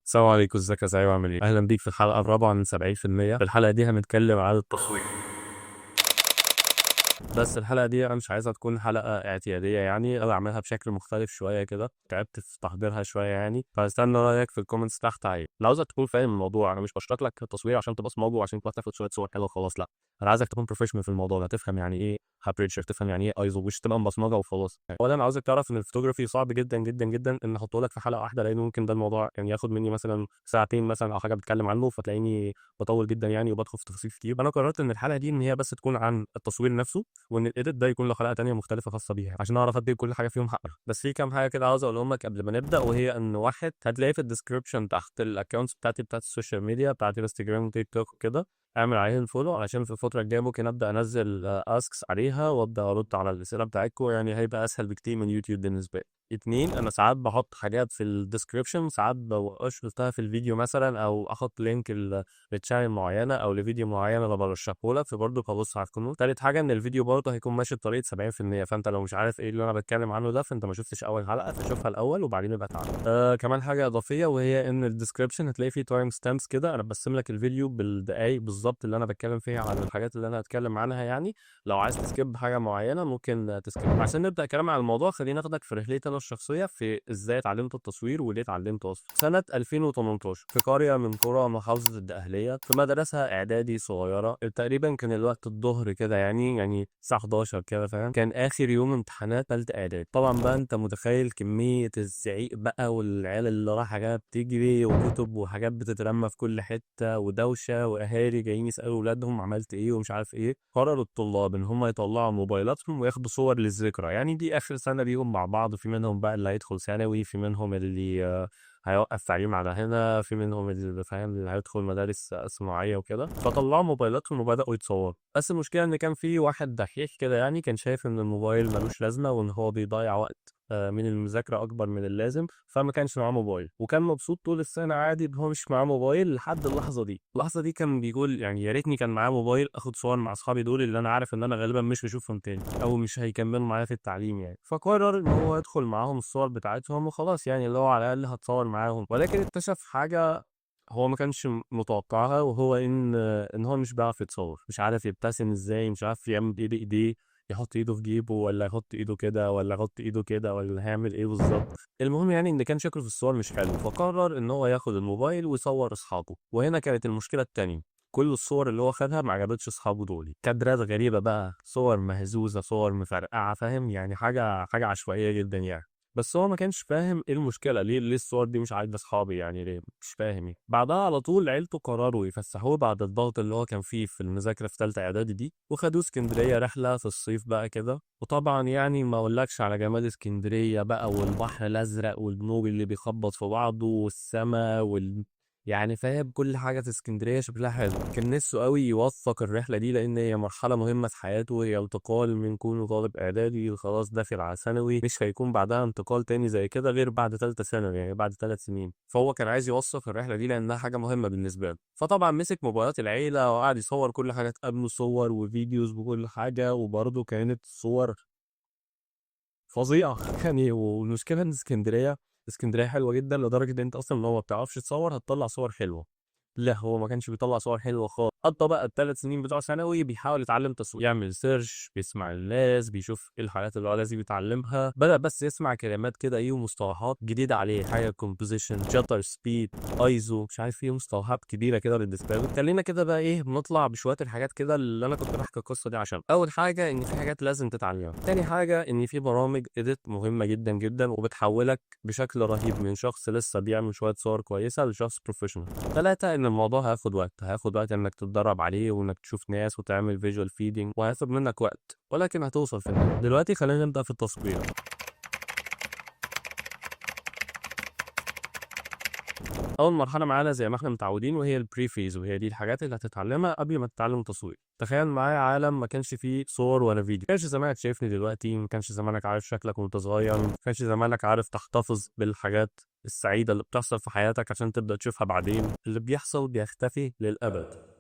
السلام عليكم، ازيك يا زعيم؟ عامل ايه؟ اهلا بيك في الحلقه الرابعه من 70%. في الحلقه دي هنتكلم عن التصوير. بس الحلقه دي انا مش عايزها تكون حلقه اعتياديه، يعني انا اعملها بشكل مختلف شويه كده. تعبت في تحضيرها شويه يعني، فاستنى رايك في الكومنتس تحت. عايز لو عاوزك تكون فاهم الموضوع، انا مش بشرح لك التصوير عشان تبقى موضوع عشان تبقى تاخد شويه صور حلوه وخلاص، لا. انا عايزك تكون بروفيشنال في الموضوع ده، تفهم يعني ايه هابريتشر، تفهم يعني ايه ايزو، مش تبقى مبصمجه وخلاص. اولا انا عاوزك تعرف ان الفوتوغرافي صعب جدا جدا جدا ان احطه لك في حلقه واحده، لان ممكن ده الموضوع يعني ياخد مني مثلا ساعتين مثلا او حاجه بتكلم عنه، فتلاقيني بطول جدا يعني وبدخل في تفاصيل كتير. انا قررت ان الحلقه دي ان هي بس تكون عن التصوير نفسه، وان الايديت ده يكون له حلقه تانيه مختلفه خاصه بيها عشان اعرف ادي كل حاجه فيهم حقها. بس في كام حاجه كده عاوز اقولهم لك قبل ما نبدا، وهي ان واحد هتلاقي في الديسكربشن تحت الاكونتس بتاعت السوشيال ميديا بتاعت انستجرام وتيك توك وكده. اعمل عليهم فولو علشان في الفتره الجايه ممكن ابدا انزل اسكس عليها وابدا ارد على الاسئله بتاعتكم، يعني هيبقى اسهل بكتير من يوتيوب بالنسبه لي. اتنين، انا ساعات بحط حاجات في الديسكربشن، ساعات ببقاش قلتها في الفيديو مثلا، او احط لينك لتشانل معينه او لفيديو معين انا برشحه لك، فبرضه هبص على القانون. تالت حاجه ان الفيديو برضه هيكون ماشي بطريقه 70%، فانت لو مش عارف ايه اللي انا بتكلم عنه ده فانت ما شفتش اول حلقه، فشوفها الاول وبعدين يبقى تعالى. كمان حاجه اضافيه، وهي ان الديسكربشن هتلاقي فيه تايم ستامبس كده، انا برسم لك الفيديو بالدقايق بالظبط اللي انا بتكلم فيها عن الحاجات اللي انا هتكلم عنها يعني. لو عايز تسكيب حاجه معينه ممكن تسكيب. عشان نبدا كلام عن الموضوع، خليني ناخدك في رحلتي انا الشخصيه في ازاي اتعلمت التصوير وليه اتعلمته اصلا. سنه 2018 في قريه من قرى محافظه الدقهليه، في مدرسه اعدادي صغيره، تقريبا كان الوقت الظهر كده يعني الساعه 11 كده، فاهم؟ كان اخر يوم امتحانات ثالثه اعدادي. طبعا بقى انت متخيل كميه الزعيق بقى، والعيال اللي رايحه جايه بتجري، وكتب وحاجات بتترمى في كل حته، ودوشه، واهالي جايين يسالوا اولادهم عملت ايه ومش عارف ايه. قرروا الطلاب ان هم يطلعوا موبايلاتهم وياخدوا صور للذكرى، يعني دي اخر سنه ليهم مع بعض. في منهم بقى اللي هيدخل ثانوي، في منهم اللي هيوقف تعليم على هنا، في منهم اللي فاهم اللي هيدخل مدارس صناعيه وكده. فطلعوا موبايلاتهم وبداوا يتصوروا. بس المشكله ان كان في واحد دحيح كده، يعني كان شايف ان الموبايل ملوش لازمه وان هو بيضيع وقت من المذاكره اكبر من اللازم، فما كانش معاه موبايل، وكان مبسوط طول السنه عادي ان هو مش معاه موبايل لحد اللحظه دي. اللحظه دي كان بيقول يعني يا ريتني كان معاه موبايل اخد صور مع اصحابي دول اللي انا عارف ان انا غالبا مش هشوفهم تاني او مش هيكملوا معايا في التعليم يعني. فقرر ان هو يدخل معاهم الصور بتاعتهم وخلاص، يعني اللي هو على الاقل هتصور معاهم. ولكن اكتشف حاجه هو ما كانش متوقعها، وهو ان هو مش بيعرف يتصور، مش عارف يبتسم ازاي، مش عارف يعمل ايه بايديه، يحط ايده في جيبه ولا يحط ايده كده ولا يحط ايده كده ولا هيعمل ايه بالظبط. المهم يعني ان كان شكله في الصور مش حلو، فقرر ان هو ياخد الموبايل ويصور اصحابه. وهنا كانت المشكله التانية، كل الصور اللي هو خدها ما عجبتش اصحابه دول، كادرات غريبه بقى، صور مهزوزه، صور مفرقعه، فاهم؟ يعني حاجه عشوائيه جدا يعني. بس هو ما كانش فاهم ايه المشكله، ليه الصور دي مش عاجبه اصحابي، يعني ليه مش فاهم يعني. بعدها على طول عيلته قرروا يفسحوه بعد الضغط اللي هو كان فيه في المذاكره في ثالثه اعدادي دي، وخدوه اسكندريه رحله في الصيف بقى كده. وطبعا يعني ما اقولكش على جمال اسكندريه بقى، والبحر الازرق والموج اللي بيخبط في بعضه والسما يعني فاهم، كل حاجة في اسكندرية شكلها حلو. كان نفسه قوي يوثق الرحلة دي لأن هي مرحلة مهمة في حياته، هي انتقال من كونه طالب إعدادي خلاص داخل على ثانوي، مش هيكون بعدها انتقال تاني زي كده غير بعد تالتة ثانوي، يعني بعد 3 سنين. فهو كان عايز يوثق الرحلة دي لأنها حاجة مهمة بالنسبة له. فطبعا مسك موبايلات العيلة وقعد يصور كل حاجة تقابله، صور وفيديوز وكل حاجة، وبرضه كانت صور فظيعة يعني. والمشكلة إن اسكندرية حلوة جدا لدرجة إن أنت أصلا لو ما بتعرفش تصور هتطلع صور حلوة. لا، هو ما كانش بيطلع صور حلوه خالص. قضى بقى ال3 سنين بتوع ثانوي بيحاول يتعلم تصوير، يعمل سيرش، بيسمع الناس، بيشوف ايه الحاجات اللي هو لازم يتعلمها. بدأ بس يسمع كلمات كده ايه ومصطلحات جديده عليه، حاجه كومبوزيشن، شاتر سبيد، ايزو، مش عارف ايه، مصطلحات كبيره كده بالنسبه له. خلينا كده بقى ايه بنطلع بشويه الحاجات كده اللي انا كنت بحكي القصه دي عشان اول حاجه ان في حاجات لازم تتعلمها، تاني حاجه ان في برامج اديت مهمه جدا جدا وبتحولك بشكل رهيب من شخص لسه بيعمل شويه صور كويسه لشخص بروفيشنال. ثلاثة، إن الموضوع هياخد وقت إنك تتدرب عليه وإنك تشوف ناس وتعمل فيجوال فيدنج، وهياخد منك وقت ولكن هتوصل في النهاية. دلوقتي خلينا نبدأ في التصوير. أول مرحلة معانا زي ما إحنا متعودين وهي البري فيز، وهي دي الحاجات اللي هتتعلمها قبل ما تتعلم تصوير. تخيل معايا عالم ما كانش فيه صور ولا فيديو، ما كانش زمانك شايفني دلوقتي، ما كانش زمانك عارف شكلك وأنت صغير، ما كانش زمانك عارف تحتفظ بالحاجات السعيدة اللي بتحصل في حياتك عشان تبدأ تشوفها بعدين. اللي بيحصل بيختفي للأبد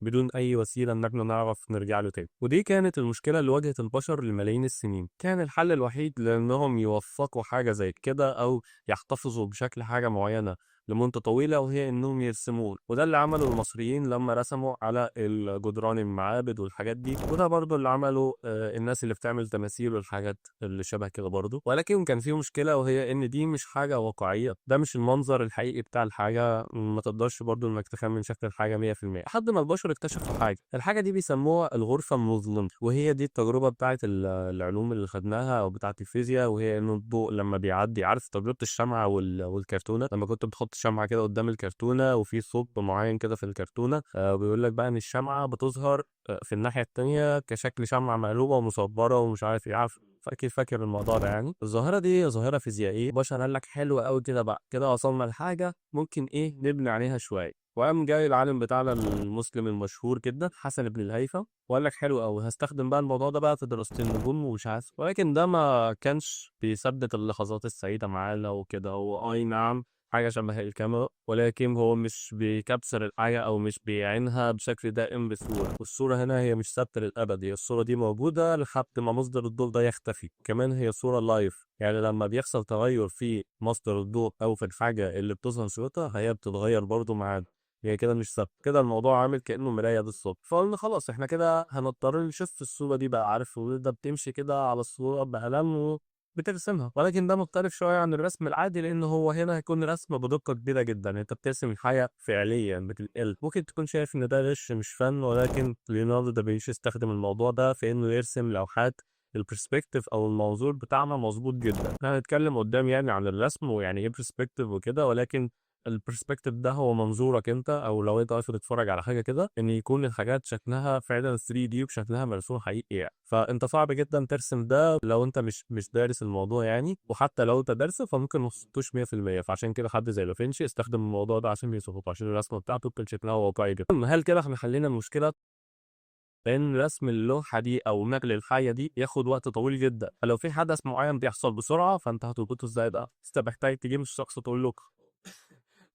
بدون أي وسيلة إن احنا نعرف نرجع له تاني. ودي كانت المشكلة اللي واجهت البشر لملايين السنين. كان الحل الوحيد لأنهم يوثقوا حاجة زي كده أو يحتفظوا بشكل حاجة معينة لمدة طويلة، وهي إنهم يرسموه، وده اللي عمله المصريين لما رسموا على الجدران المعابد والحاجات دي، وده برضه اللي عمله الناس اللي بتعمل تماثيل والحاجات اللي شبه كده برضه. ولكن كان في مشكلة، وهي إن دي مش حاجة واقعية، ده مش المنظر الحقيقي بتاع الحاجة، ما تقدرش برضه إنك تخمن شكل الحاجة 100%، لحد ما البشر اكتشفوا الحاجة دي بيسموها الغرفة المظلمة. وهي دي التجربة بتاعت العلوم اللي خدناها أو بتاعت الفيزياء، وهي إن الضوء لما بيعدي، عارف تجربة الشمعة والكرتونة، لما كنت بتحط الشمعة كده قدام الكرتونة وفي ثقب معين كده في الكرتونة، بيقول لك بقى إن الشمعة بتظهر في الناحية التانية كشكل شمعة مقلوبة ومصبرة ومش عارف إيه، عارف فاكر الموضوع ده يعني. الظاهرة دي ظاهرة فيزيائية، بشر قال لك حلو قوي كده، بقى كده وصلنا لحاجة ممكن إيه نبني عليها شوية. وقام جاي العالم بتاعنا المسلم المشهور جدا حسن بن الهيثم، وقال لك حلو قوي، هستخدم بقى الموضوع ده بقى في دراسة النجوم ومش عارف. ولكن ده ما كانش بيثبت اللحظات السعيدة معانا وكده. هو أي نعم حاجة شبه الكاميرا، ولكن هو مش بيكبسر الحاجة أو مش بيعينها بشكل دائم بصورة، والصورة هنا هي مش ثابتة للأبد، هي الصورة دي موجودة لحد ما مصدر الضوء ده يختفي. كمان هي صورة لايف، يعني لما بيحصل تغير في مصدر الضوء أو في الحاجة اللي بتظهر صورتها، هي بتتغير برضو معانا، هي كده مش ثابت. كده الموضوع عامل كأنه مراية بالظبط. فقلنا خلاص احنا كده هنضطر نشوف الصورة دي بقى، عارف ده بتمشي كده على الصورة بقلم بترسمها. ولكن ده مختلف شوية عن الرسم العادي، لأن هو هنا هيكون رسم بدقة كبيرة جدا، أنت بترسم الحاجة فعليا بتتقل. ممكن تكون شايف إن ده غش مش فن، ولكن ليوناردو دافنشي استخدم الموضوع ده في إنه يرسم لوحات البرسبكتيف او المنظور بتاعنا مظبوط جدا. احنا هنتكلم قدام يعني عن الرسم ويعني ايه برسبكتيف وكده، ولكن البرسبكتيف ده هو منظورك انت، او لو انت واقف تتفرج على حاجه كده، ان يكون الحاجات شكلها فعلا 3 دي وشكلها مرسوم حقيقي يعني. فانت صعب جدا ترسم ده لو انت مش دارس الموضوع يعني، وحتى لو انت دارسه فممكن ما تظبطوش 100%. فعشان كده حد زي دافنشي استخدم الموضوع ده عشان يظبطه، عشان الرسمه بتاعته تكون شكلها واقعي جدا. هل كده احنا حلينا المشكله؟ لأن رسم اللوحة دي أو نقل الحاجة دي ياخد وقت طويل جدا، فلو في حدث معين بيحصل بسرعة فأنت هتربطه ازاي بقى؟ أنت محتاج تجيب الشخص تقول له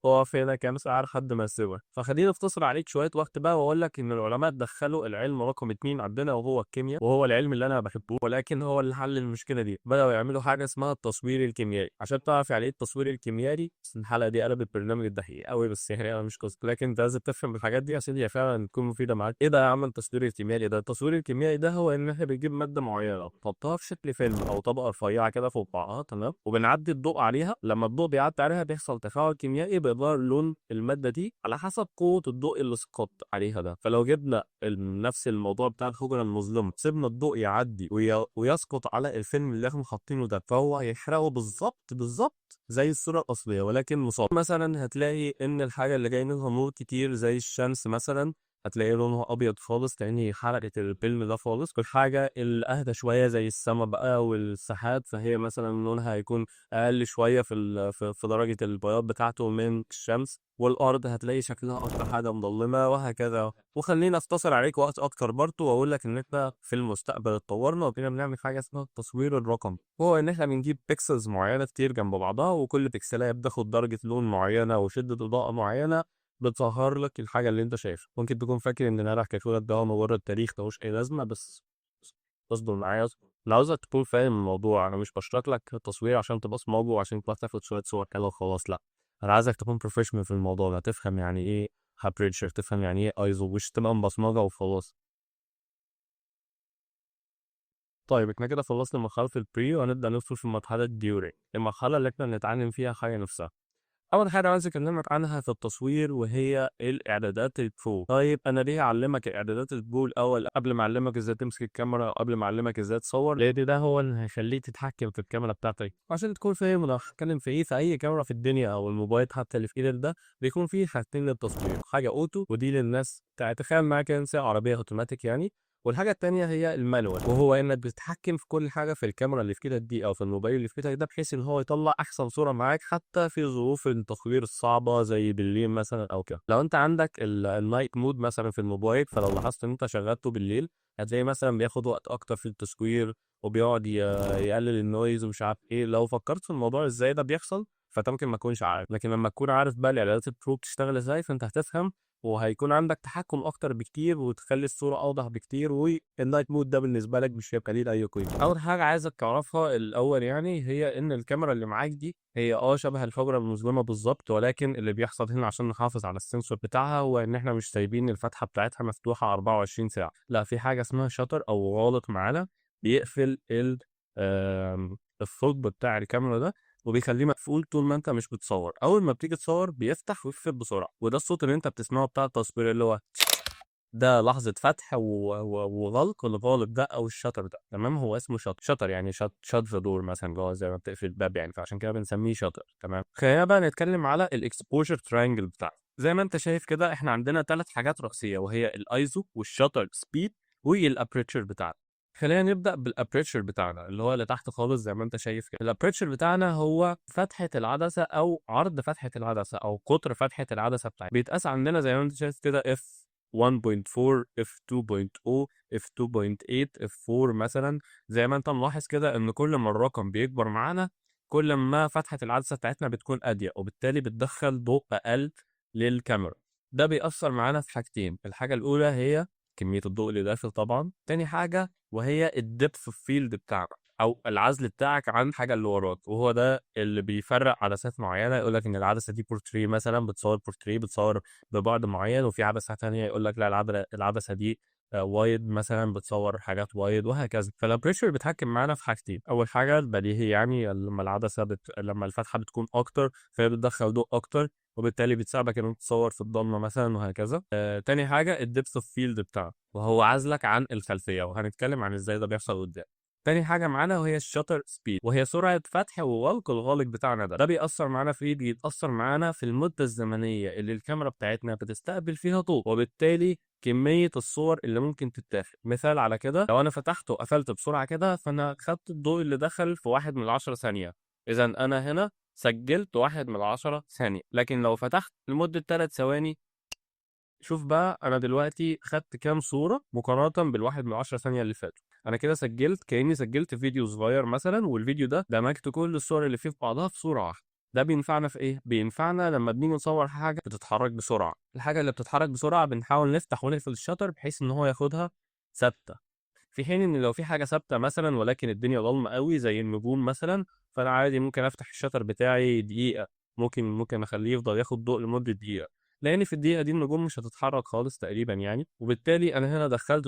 اقف هنا كام ساعة لحد ما يسيبها. فخليني اختصر عليك شوية وقت بقى واقول لك ان العلماء دخلوا العلم رقم 2 عندنا وهو الكيمياء، وهو العلم اللي انا بحبه، ولكن هو اللي حل المشكلة دي. بدأوا يعملوا حاجة اسمها التصوير الكيميائي. عشان تعرف يعني ايه التصوير الكيميائي، بس الحلقة دي قلبت برنامج الدحيح قوي، بس يعني انا مش قصدي، لكن انت لازم تفهم الحاجات دي عشان هي فعلا تكون مفيدة معاك. ايه ده يا عم التصوير الكيميائي ده؟ التصوير الكيميائي ده هو ان احنا بنجيب مادة معينة نحطها في شكل فيلم او طبقة رفيعة كده فوق بعضها، تمام، وبنعدي الضوء عليها. لما الضوء بيعدي عليها بيحصل تفاعل كيميائي بيغير لون المادة دي على حسب قوة الضوء اللي سقط عليها ده. فلو جبنا نفس الموضوع بتاع الحجرة المظلمة، سيبنا الضوء يعدي ويسقط على الفيلم اللي احنا حاطينه ده، فهو هيحرقه بالظبط زي الصورة الأصلية ولكن مصاب. مثلا هتلاقي إن الحاجة اللي جاي منها نور كتير زي الشمس مثلا هتلاقي لونها أبيض خالص لأن هي حرقت الفيلم ده خالص. والحاجة اللي أهدى شوية زي السما بقى والسحاب، فهي مثلا لونها هيكون أقل شوية في درجة البياض بتاعته من الشمس. والارض هتلاقي شكلها اكتر حاجه مظلمه وهكذا. وخليني اختصر عليك وقت اكتر برضه واقول لك ان احنا في المستقبل اتطورنا وبقينا بنعمل حاجه اسمها التصوير الرقمي، وهو ان احنا بنجيب بيكسلز معينه كتير جنب بعضها، وكل بيكسلايه بتاخد درجه لون معينه وشده اضاءه معينه بتظهر لك الحاجه اللي انت شايفها. ممكن تكون فاكر ان انا حكيت لك ده هو مجرد تاريخ ملوش اي لازمه، بس اصبر معايا. انا عاوزك تكون فاهم الموضوع، انا مش بشرح لك التصوير عشان تبقى موضوع عشان تبقى تاخد شويه صور حلوه وخلاص، لا، انا عايزك تكون بروفيشنال في الموضوع ده، تفهم يعني ايه هابريتشر، تفهم يعني ايه ايزو، مش تبقى مبصمجه وخلاص. طيب احنا كده خلصنا مرحله البري وهنبدا ندخل في مرحله الديوري، المرحله اللي احنا بنتعلم فيها حاجه نفسها. اول حاجه عايز اكلمك عنها في التصوير وهي الاعدادات البرو. طيب انا ليه اعلمك اعدادات البرو الاول قبل ما اعلمك ازاي تمسك الكاميرا، قبل ما اعلمك ازاي تصور؟ لان ده هو اللي هيخليك تتحكم في الكاميرا بتاعتك. عشان تكون فاهم انا هتكلم في ايه، في اي كاميرا في الدنيا او الموبايل حتى اللي في ايدك ده بيكون فيه حاجتين للتصوير، حاجه اوتو ودي للناس تتخيل معاك انسى عربيه اوتوماتيك يعني، والحاجة التانية هي المانوال، وهو انك بتتحكم في كل حاجة في الكاميرا اللي في ايدك دي او في الموبايل اللي في ايدك ده، بحيث ان هو يطلع احسن صورة معاك حتى في ظروف التصوير الصعبة زي بالليل مثلا او كده. لو انت عندك النايت مود مثلا في الموبايل، فلو لاحظت ان انت شغلته بالليل هتلاقي مثلا بياخد وقت اكتر في التصوير وبيقعد يقلل النويز ومش عارف ايه. لو فكرت في الموضوع ازاي ده بيحصل فانت ممكن ما تكونش عارف، لكن لما تكون عارف بقى الاعدادات البرو بتشتغل ازاي فانت هتفهم وهيكون عندك تحكم اكتر بكتير وتخلي الصوره اوضح بكتير، والنايت مود ده بالنسبه لك مش هيبقى ليه اي قيمه. اول حاجه عايزك تعرفها الاول يعني هي ان الكاميرا اللي معاك دي هي شبه الحجره المظلمه بالظبط، ولكن اللي بيحصل هنا عشان نحافظ على السنسور بتاعها هو ان احنا مش سايبين الفتحه بتاعتها مفتوحه 24 ساعه، لا في حاجه اسمها شاتر او غالق معانا بيقفل الثقب بتاع الكاميرا ده وبيخليه مقفول طول ما انت مش بتصور. اول ما بتيجي تصور بيفتح ويقفل بسرعه، وده الصوت اللي انت بتسمعه بتاع التصوير اللي هو ده لحظه فتح وغلق. الغالق ده او الشطر ده تمام هو اسمه شطر يعني شط ذا دور مثلا اللي هو زي ما بتقفل الباب يعني، فعشان كده بنسميه شطر. تمام، خلينا بقى نتكلم على الاكسبوجر تراينجل بتاعه. زي ما انت شايف كده احنا عندنا 3 حاجات رئيسيه وهي الايزو والشطر سبيد والابريتشر بتاعنا. خلينا نبدا بالابريتشر بتاعنا اللي هو اللي تحت خالص زي ما انت شايف كده. الابريتشر بتاعنا هو فتحه العدسه او عرض فتحه العدسه او قطر فتحه العدسه بتاعتنا. بيتقاس عندنا زي ما انت شايف كده اف 1.4 اف 2.0 اف 2.8 اف 4 مثلا. زي ما انت ملاحظ كده ان كل ما الرقم بيكبر معانا كل ما فتحه العدسه بتاعتنا بتكون اضيق، وبالتالي بتدخل ضوء اقل للكاميرا. ده بيأثر معانا في حاجتين، الحاجه الاولى هي كميه الضوء اللي داخل طبعا، تاني حاجه وهي الدبث اوف فيلد بتاعك او العزل بتاعك عن الحاجه اللي وراك، وهو ده اللي بيفرق عدسات معينه. يقول لك ان العدسه دي بورتري مثلا بتصور بورتري، بتصور ببعد معين، وفي عدسه ثانيه يقول لك لا العدسه دي وايد مثلا بتصور حاجات وايد وهكذا. فالبريشر بيتحكم معانا في حاجتين، اول حاجه البديهي يعني لما لما الفتحه بتكون اكتر فهي بتدخل ضوء اكتر وبالتالي بتساعدك ان انت تصور في الضلمه مثلا وهكذا. تاني حاجه الدبث اوف فيلد بتاعك وهو عزلك عن الخلفيه، وهنتكلم عن ازاي ده بيحصل قدام. تاني حاجه معانا وهي الشاتر سبيد وهي سرعه فتح وغلق الغالق بتاعنا. ده بيأثر معانا في ايه؟ بيتأثر معانا في المده الزمنيه اللي الكاميرا بتاعتنا بتستقبل فيها ضوء، وبالتالي كميه الصور اللي ممكن تتاخد. مثال على كده لو انا فتحت وقفلت بسرعه كده فانا خدت الضوء اللي دخل في 1/10 ثانيه، اذا انا هنا سجلت 1/10 ثانيه. لكن لو فتحت لمده 3 ثواني شوف بقى انا دلوقتي خدت كام صوره مقارنه بال1/10 ثانيه اللي فاتوا. انا كده سجلت كاني سجلت فيديو صغير مثلا، والفيديو ده دمجت كل الصور اللي فيه في بعضها في صوره واحده. ده بينفعنا في ايه؟ بينفعنا لما بنيجي نصور حاجه بتتحرك بسرعه. الحاجه اللي بتتحرك بسرعه بنحاول نفتح ونقفل الشاتر بحيث ان هو ياخدها ثابته، في حين ان لو في حاجه ثابته مثلا ولكن الدنيا ضلمه قوي زي النجوم مثلا فانا عادي ممكن افتح الشاتر بتاعي دقيقه، ممكن اخليه يفضل ياخد ضوء لمده دقيقه، لان في الدقيقه دي النجوم مش هتتحرك خالص تقريبا يعني. وبالتالي انا هنا دخلت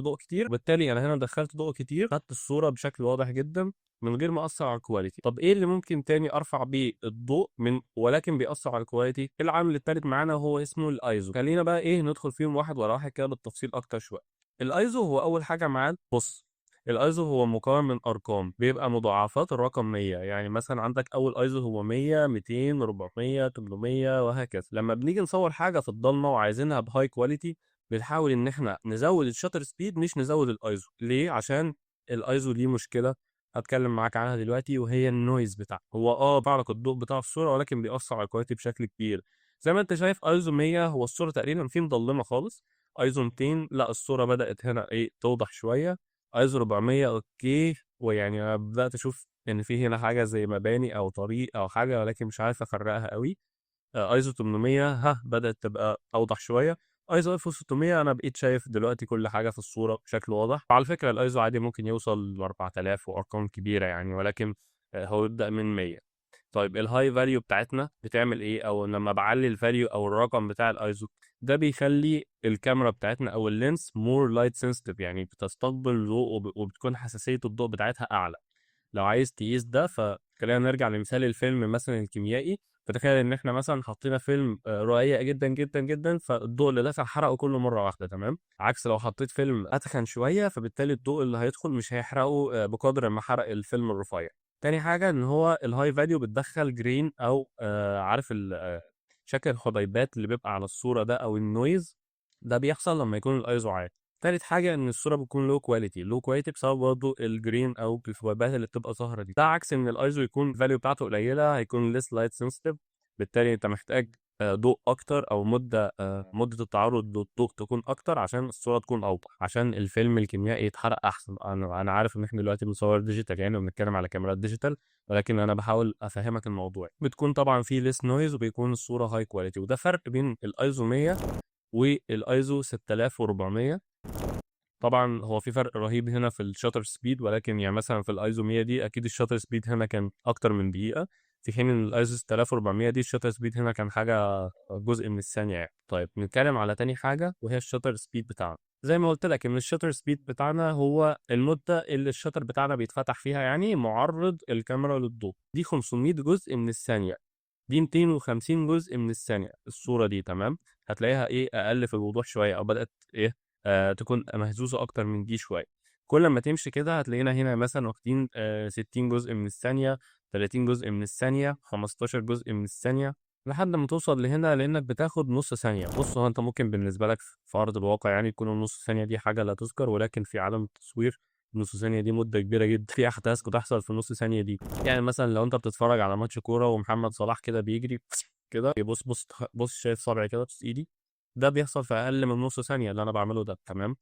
ضوء كتير، خدت الصوره بشكل واضح جدا من غير ما اثر على الكواليتي. طب ايه اللي ممكن تاني ارفع بيه الضوء من ولكن بيأثر على الكواليتي؟ العامل الثالث معانا هو اسمه الايزو. خلينا بقى ندخل فيهم واحد ورا واحد كده بالتفصيل اكتر شويه. الايزو هو اول حاجه معاه. بص، الايزو هو مكون من ارقام بيبقى مضاعفات الرقم 100، يعني مثلا عندك اول ايزو هو 100 200 400 800 وهكذا. لما بنيجي نصور حاجه في الضلمه وعايزينها بهاي كواليتي بنحاول ان احنا نزود الشاتر سبيد مش نزود الايزو. ليه؟ عشان الايزو ليه مشكله هتكلم معاك عنها دلوقتي وهي النويز بتاعه. هو بيعرق الضوء بتاع الصوره ولكن بيأثر على الكواليتي بشكل كبير. زي ما انت شايف ايزو 100 هو الصوره تقريبا فيه مظلمه خالص، ايزو 200 لا الصوره بدأت هنا توضح شويه، ايزو 400 اوكي، ويعني انا بدات اشوف ان في هنا حاجه زي مباني او طريق او حاجه ولكن مش عارف افرقها قوي. ايزو 800 بدات تبقى اوضح شويه. ايزو 1600 انا بقيت شايف دلوقتي كل حاجه في الصوره بشكل واضح. على فكره الايزو عادي ممكن يوصل ل 4000 وارقام كبيره يعني، ولكن هو يبدا من 100. طيب الهاي فاليو بتاعتنا بتعمل ايه؟ او لما بعلي الفاليو او الرقم بتاع الايزو ده بيخلي الكاميرا بتاعتنا او اللينس مور لايت سنسيتيف، يعني بتستقبل ضوء وبتكون حساسيه الضوء بتاعتها اعلى. لو عايز تقيس ده فخلينا نرجع لمثال الفيلم مثلا الكيميائي. فتخيل ان احنا مثلا حطينا فيلم رقيق جدا جدا جدا فالضوء اللي دخل حرقه كله مره واحده، تمام؟ عكس لو حطيت فيلم اتخن شويه فبالتالي الضوء اللي هيدخل مش هيحرقه بقدر ما حرق الفيلم الرفيع. تاني حاجه ان هو الهاي فاليو بتدخل جرين او عارف شكل الحبيبات اللي بيبقى على الصوره ده او النويز، ده بيحصل لما يكون الايزو عالي. تالت حاجة إن الصورة بتكون لو كواليتي بسبب برضه الجرين أو الحبيبات اللي بتبقى ظاهرة دي. ده عكس إن الأيزو يكون الفاليو بتاعته قليلة، هيكون less light sensitive، بالتالي أنت محتاج ضوء أكتر أو مدة التعرض للضوء تكون أكتر عشان الصورة تكون أوضح، عشان الفيلم الكيميائي يتحرق أحسن. أنا عارف إن إحنا دلوقتي بنصور ديجيتال يعني وبنتكلم على كاميرات ديجيتال، ولكن أنا بحاول أفهمك الموضوع. بتكون طبعا في less noise وبيكون الصورة high quality، وده فرق بين الأيزو 100 والايزو 6400. طبعا هو في فرق رهيب هنا في الشاتر سبيد، ولكن يعني مثلا في الايزو 100 دي اكيد الشاتر سبيد هنا كان اكتر من دقيقه، في حين ان الايزو 6400 دي الشاتر سبيد هنا كان حاجه جزء من الثانيه يعني. طيب نتكلم على تاني حاجه وهي الشاتر سبيد بتاعنا. زي ما قلت لك ان الشاتر سبيد بتاعنا هو المده اللي الشاتر بتاعنا بيتفتح فيها، يعني معرض الكاميرا للضوء، دي 500 جزء من الثانيه، دي 250 جزء من الثانيه. الصوره دي تمام هتلاقيها ايه اقل في الوضوح شويه، او بدات ايه تكون مهزوزه اكتر من دي شويه. كل ما تمشي كده هتلاقينا هنا مثلا واخدين 60 جزء من الثانيه، 30 جزء من الثانيه، 15 جزء من الثانيه، لحد ما توصل لهنا لانك بتاخد نص ثانيه. بص هو انت ممكن بالنسبه لك في ارض الواقع يعني تكون النص ثانيه دي حاجه لا تذكر، ولكن في عالم التصوير نص ثانيه دي مده كبيره جدا، في احداث بتحصل في النص ثانيه دي. يعني مثلا لو انت بتتفرج على ماتش كوره ومحمد صلاح كده بيجري كده، بص بص بص شايف صبعي كده بص ايدي، ده بيحصل في اقل من نص ثانيه اللي انا بعمله ده تمام.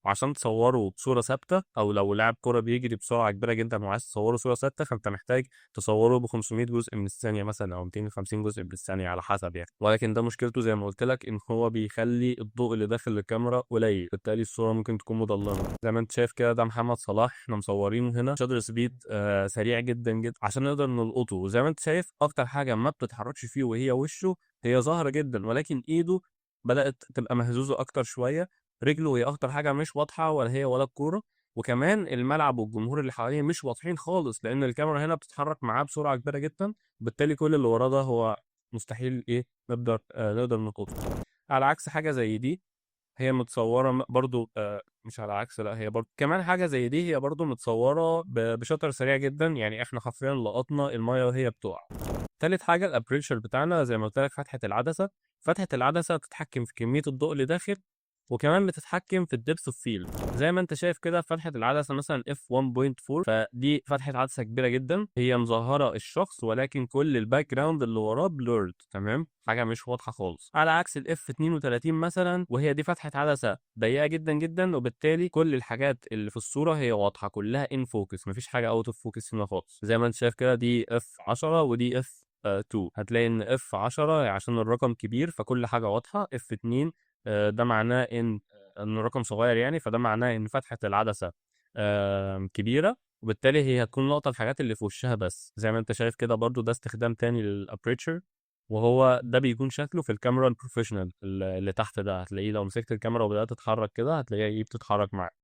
وعشان تصوره بصوره ثابته، او لو لاعب كوره بيجري بسرعه كبيره جدا وعايز تصوره صوره ثابته، فانت محتاج تصوره ب 500 جزء من الثانيه مثلا، او 250 جزء من الثانيه على حسب يعني. ولكن ده مشكلته زي ما قلت لك ان هو بيخلي الضوء اللي داخل الكاميرا قليل، بالتالي الصوره ممكن تكون مظلمه. زي ما انت شايف كده ده محمد صلاح احنا مصورينه هنا شاتر سبيد سريع جدا جدا عشان نقدر نلقطه. وزي ما انت شايف اكتر حاجه ما بتتحركش فيه وهي وشه، هي ظاهره جدا، ولكن ايده بدأت تبقى مهزوزة أكتر شوية، رجله هي أكتر حاجة مش واضحة، ولا هي ولا الكورة. وكمان الملعب والجمهور اللي حواليه مش واضحين خالص، لأن الكاميرا هنا بتتحرك معاه بسرعة كبيرة جدا، بالتالي كل اللي وراه ده هو مستحيل إيه نقدر نلقطه. على عكس حاجة زي دي، هي متصورة برضو مش على عكس، لا هي برضو كمان حاجة زي دي هي برضو متصورة بشطر سريع جدا، يعني احنا حرفيا لقطنا المايه وهي بتقع. تالت حاجة الابريتشر بتاعنا، زي ما قلت لك فتحة العدسة. فتحة العدسة بتتحكم في كمية الضوء اللي داخل، وكمان بتتحكم في الدبث اوف فيلد. زي ما انت شايف كده فتحة العدسة مثلا اف 1.4، فدي فتحة عدسة كبيرة جدا، هي مظهرة الشخص ولكن كل الباك جراوند اللي وراه بلورد تمام، حاجة مش واضحة خالص. على عكس الاف 32 مثلا، وهي دي فتحة عدسة ضيقة جدا جدا، وبالتالي كل الحاجات اللي في الصورة هي واضحة كلها ان فوكس، مفيش حاجة اوت اوف فوكس هنا خالص. زي ما انت شايف كده دي اف 10 ودي اف 2، هتلاقي ان اف 10 عشان الرقم كبير فكل حاجة واضحة، اف 2 ده معناه ان الرقم صغير يعني، فده معناه ان فتحة العدسة كبيرة، وبالتالي هي هتكون لقطة الحاجات اللي في وشها بس. زي ما انت شايف كده برضو ده استخدام تاني للابريتشر، وهو ده بيكون شكله في الكاميرا البروفيشنال اللي تحت ده، هتلاقيه لو مسكت الكاميرا وبدأت تتحرك كده هتلاقيها ايه بتتحرك معاك.